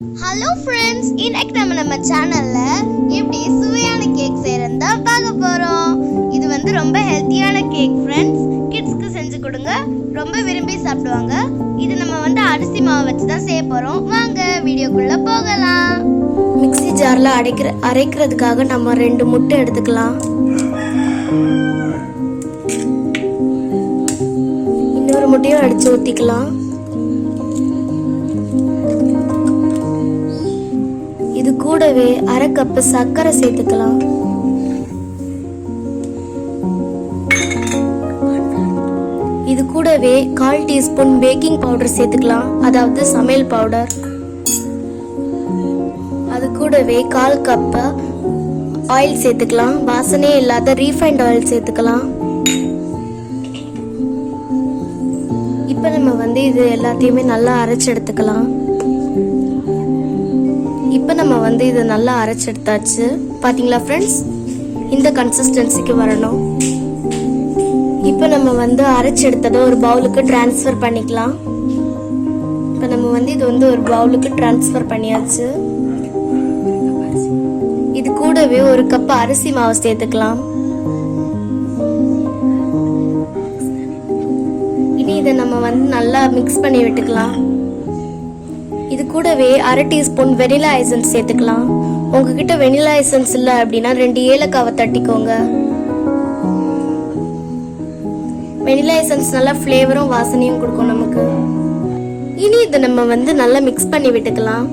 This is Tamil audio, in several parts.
ஹலோ ஃப்ரெண்ட்ஸ், இன்னைக்கு நம்ம சேனல்ல எப்படி சுவையான கேக் செய்யறதா பார்க்க போறோம். இது வந்து ரொம்ப ஹெல்த்தியான கேக் ஃப்ரெண்ட்ஸ். கிட்ஸ்க்கு செஞ்சு கொடுங்க, ரொம்ப விரும்பி சாப்பிடுவாங்க. இது நம்ம வந்து அரிசி மாவு வச்சு தான் செய்ய போறோம். வாங்க வீடியோக்குள்ள போகலாம். மிக்ஸி ஜார்ல அரைக்கிறதுக்காக நம்ம 2 முட்டை எடுத்துக்கலாம். இன்னொரு முட்டையும் அடிச்சு ஊத்திக்கலாம். இது கூடவே 1/2 கப் சர்க்கரை சேர்த்துக்கலாம். இது கூடவே 1/4 டீஸ்பூன் பேக்கிங் பவுடர் சேர்த்துக்கலாம், அதாவது சமையல் பவுடர். அது கூடவே 1/4 கப் ஆயில் சேர்த்துக்கலாம், வாசனையே இல்லாத ரீஃபைண்ட் ஆயில் சேர்த்துக்கலாம். இப்போ நம்ம வந்து இது எல்லாத்தையுமே நல்லா அரைச்சு எடுத்துக்கலாம். இப்போ நம்ம வந்து இதை நல்லா அரைச்சு எடுத்தாச்சு. பார்த்தீங்களா ஃப்ரெண்ட்ஸ், இந்த கன்சிஸ்டன்சிக்கு வரணும். இப்போ நம்ம வந்து அரைச்சு எடுத்ததை ஒரு பவுலுக்கு ட்ரான்ஸ்ஃபர் பண்ணிக்கலாம். இப்போ நம்ம வந்து இது வந்து ஒரு பவுலுக்கு ட்ரான்ஸ்ஃபர் பண்ணியாச்சு. இது கூடவே 1 கப் அரிசி மாவு சேர்த்துக்கலாம். இனி இதை நம்ம வந்து நல்லா மிக்ஸ் பண்ணி விட்டுக்கலாம். இது கூடவே 1/2 டீஸ்பூன் வெனிலா எசன்ஸ் சேர்த்துக்கலாம். உங்ககிட்ட வெனிலா எசன்ஸ் இல்லை அப்படின்னா 2 ஏலக்காவை தட்டிக்கோங்க. வெனிலா எசன்ஸ் நல்லா ஃப்ளேவரும் வாசனையும் கொடுக்கும் நமக்கு. இனி இதை நம்ம வந்து நல்லா மிக்ஸ் பண்ணி விட்டுக்கலாம்.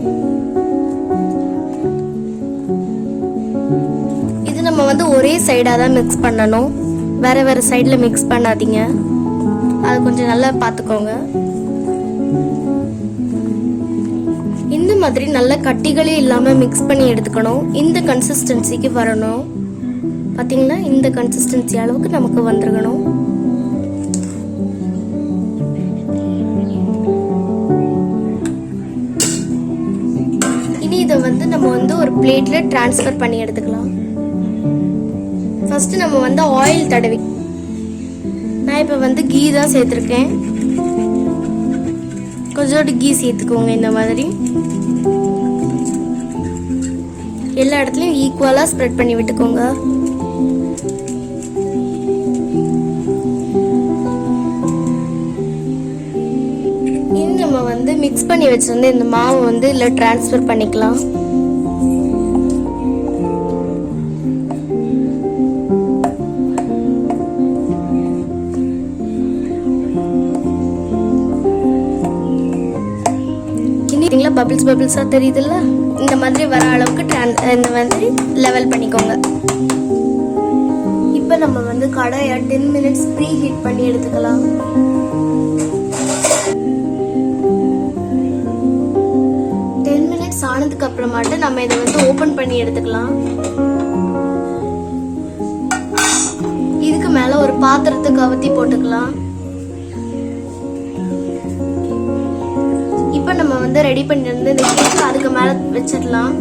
இது நம்ம வந்து ஒரே சைடாக தான் மிக்ஸ் பண்ணணும், வேற வேற சைடில் மிக்ஸ் பண்ணாதீங்க. அது கொஞ்சம் நல்லா பார்த்துக்கோங்க. இந்த மாதிரி நல்ல கட்டிகளே இல்லாம மிக்ஸ் பண்ணி எடுத்துக்கணும். இந்த கன்சிஸ்டன்சிக்கு வரணும். பாத்தீங்கன்னா இந்த கன்சிஸ்டன்சி அளவுக்கு நமக்கு வந்துருக்கணும். இனி இதை வந்து நம்ம வந்து ஒரு பிளேட்ல டிரான்ஸ்ஃபர் பண்ணி எடுத்துக்கலாம். ஃபர்ஸ்ட் நம்ம வந்து ஆயில் தடவி, நான் இப்ப வந்து கீ தான் சேர்த்திருக்கேன். கொஞ்சோண்டு கீ சேர்த்துக்கோங்க. இந்த மாதிரி எல்லா இடத்துலயும் ஈக்குவலா ஸ்ப்ரெட் பண்ணி விட்டுக்கோங்க. இனி நம்ம வந்து மிக்ஸ் பண்ணி வச்சிருந்த இந்த மாவு வந்து இதுல டிரான்ஸ்ஃபர் பண்ணிக்கலாம். பபிள்ஸ் பபிள்ஸா தெரியுதுல்ல, இந்த மாதிரி வர அளவுக்கு இந்த மாதிரி லெவல் பண்ணிக்கோங்க. இப்போ நம்ம வந்து கடாயை 10 மினிட்ஸ் ப்ரீ ஹீட் பண்ணி எடுத்துக்கலாம். ஆனதுக்கு அப்புறமாட்டு நம்ம இதை வந்து ஓபன் பண்ணி எடுத்துக்கலாம். இதுக்கு மேல ஒரு பாத்திரத்தை கவுத்தி போட்டுக்கலாம். இப்போ நம்ம வந்து ரெடி பண்ணிருந்து இந்த கேக் அதுக்கு மேல வச்சிடலாம்.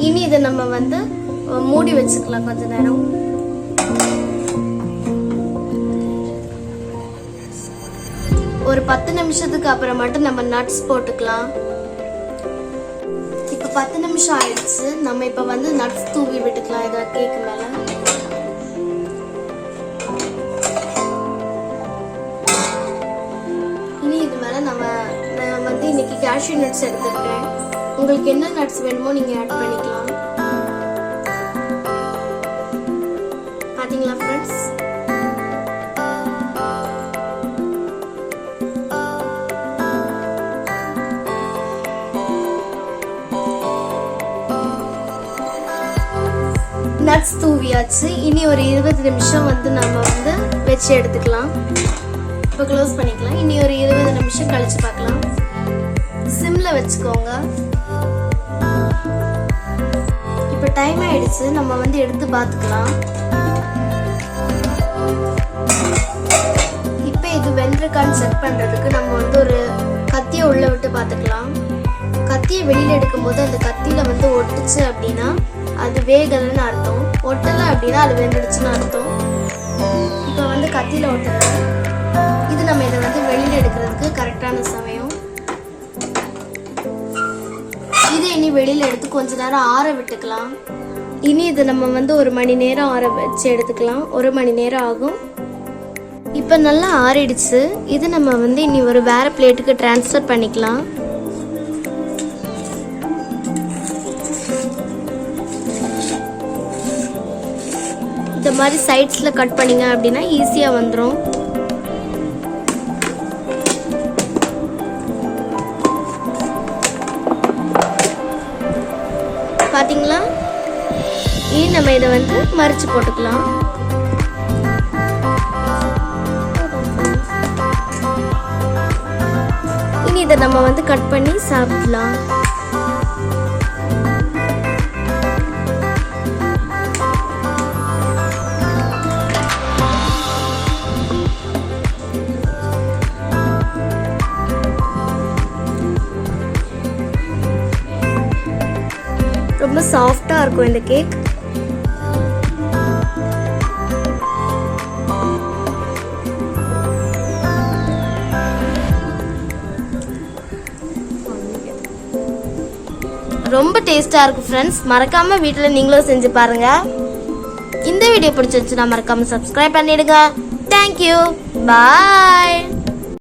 இனி இதை நம்ம வந்து மூடி வச்சுக்கலாம் கொஞ்ச நேரம். ஒரு 10 நிமிஷத்துக்கு அப்புறமாட்டு நம்ம நட்ஸ் போட்டுக்கலாம். இப்போ 10 நிமிஷம் ஆயிடுச்சு. நம்ம இப்போ வந்து நட்ஸ் தூவி விட்டுக்கலாம் இதை கேக் மேல. நான் வந்து இன்னைக்கு கேஷ்யூ நட்ஸ் எடுத்துருக்கேன். உங்களுக்கு என்ன நட்ஸ் வேணுமோ நீங்க ஆட் பண்ணிக்கலாம். பாத்தீங்களா ஃப்ரெண்ட்ஸ், நட்ஸ் தூவியாச்சு. இனி ஒரு 20 நிமிஷம் வந்து நம்ம வந்து வச்சு எடுத்துக்கலாம். இப்போ க்ளோஸ் பண்ணிக்கலாம். இனி ஒரு 20 நிமிஷம் கழிச்சு பார்க்கலாம். சிம்ல வச்சுக்கோங்க. இப்போ டைம் ஆயிடுச்சு, நம்ம வந்து எடுத்து பார்த்துக்கலாம். இப்போ இது வெந்திருக்கான்னு செக் பண்றதுக்கு நம்ம வந்து ஒரு கத்தியை உள்ள விட்டு பார்த்துக்கலாம். கத்தியை வெளியில எடுக்கும்போது அந்த கத்தியில வந்து ஒட்டுச்சு அப்படின்னா அது வேகலைன்னு அர்த்தம். ஒட்டலை அப்படின்னா அது வெந்துடுச்சுன்னு அர்த்தம். இப்போ வந்து கத்தியில ஒட்டலை. இது நம்ம இதை வந்து வெளியில எடுக்கிறதுக்கு கரெக்டான சமயம். இதை இனி வெளியில எடுத்து கொஞ்ச நேரம் ஆற விட்டுக்கலாம். இனி இதை நம்ம வந்து 1 மணி நேரம் ஆற வச்சு எடுத்துக்கலாம். 1 மணி நேரம் ஆகும். இப்போ நல்லா ஆறிடுச்சு. இது நம்ம வந்து இனி ஒரு வேற பிளேட்டுக்கு ட்ரான்ஸ்ஃபர் பண்ணிக்கலாம். இந்த மாதிரி சைட்ஸ்ல கட் பண்ணீங்க அப்படின்னா ஈஸியா வந்துடும். பாத்தீங்களா? இனி நம்ம இதை வந்து மறிச்சு போட்டுக்கலாம். இனி இதை நம்ம வந்து கட் பண்ணி சாப்பிடலாம். ரொம்ப சாஃப்டா இருக்கும் இந்த கேக். ரொம்ப டேஸ்டா இருக்கும் ஃப்ரெண்ட்ஸ். மறக்காம வீட்டில் நீங்களும் செஞ்சு பாருங்க. இந்த வீடியோ பிடிச்சிருச்சுன்னா மறக்காம சப்ஸ்கிரைப் பண்ணிடுங்க. தேங்க்யூ, பாய்.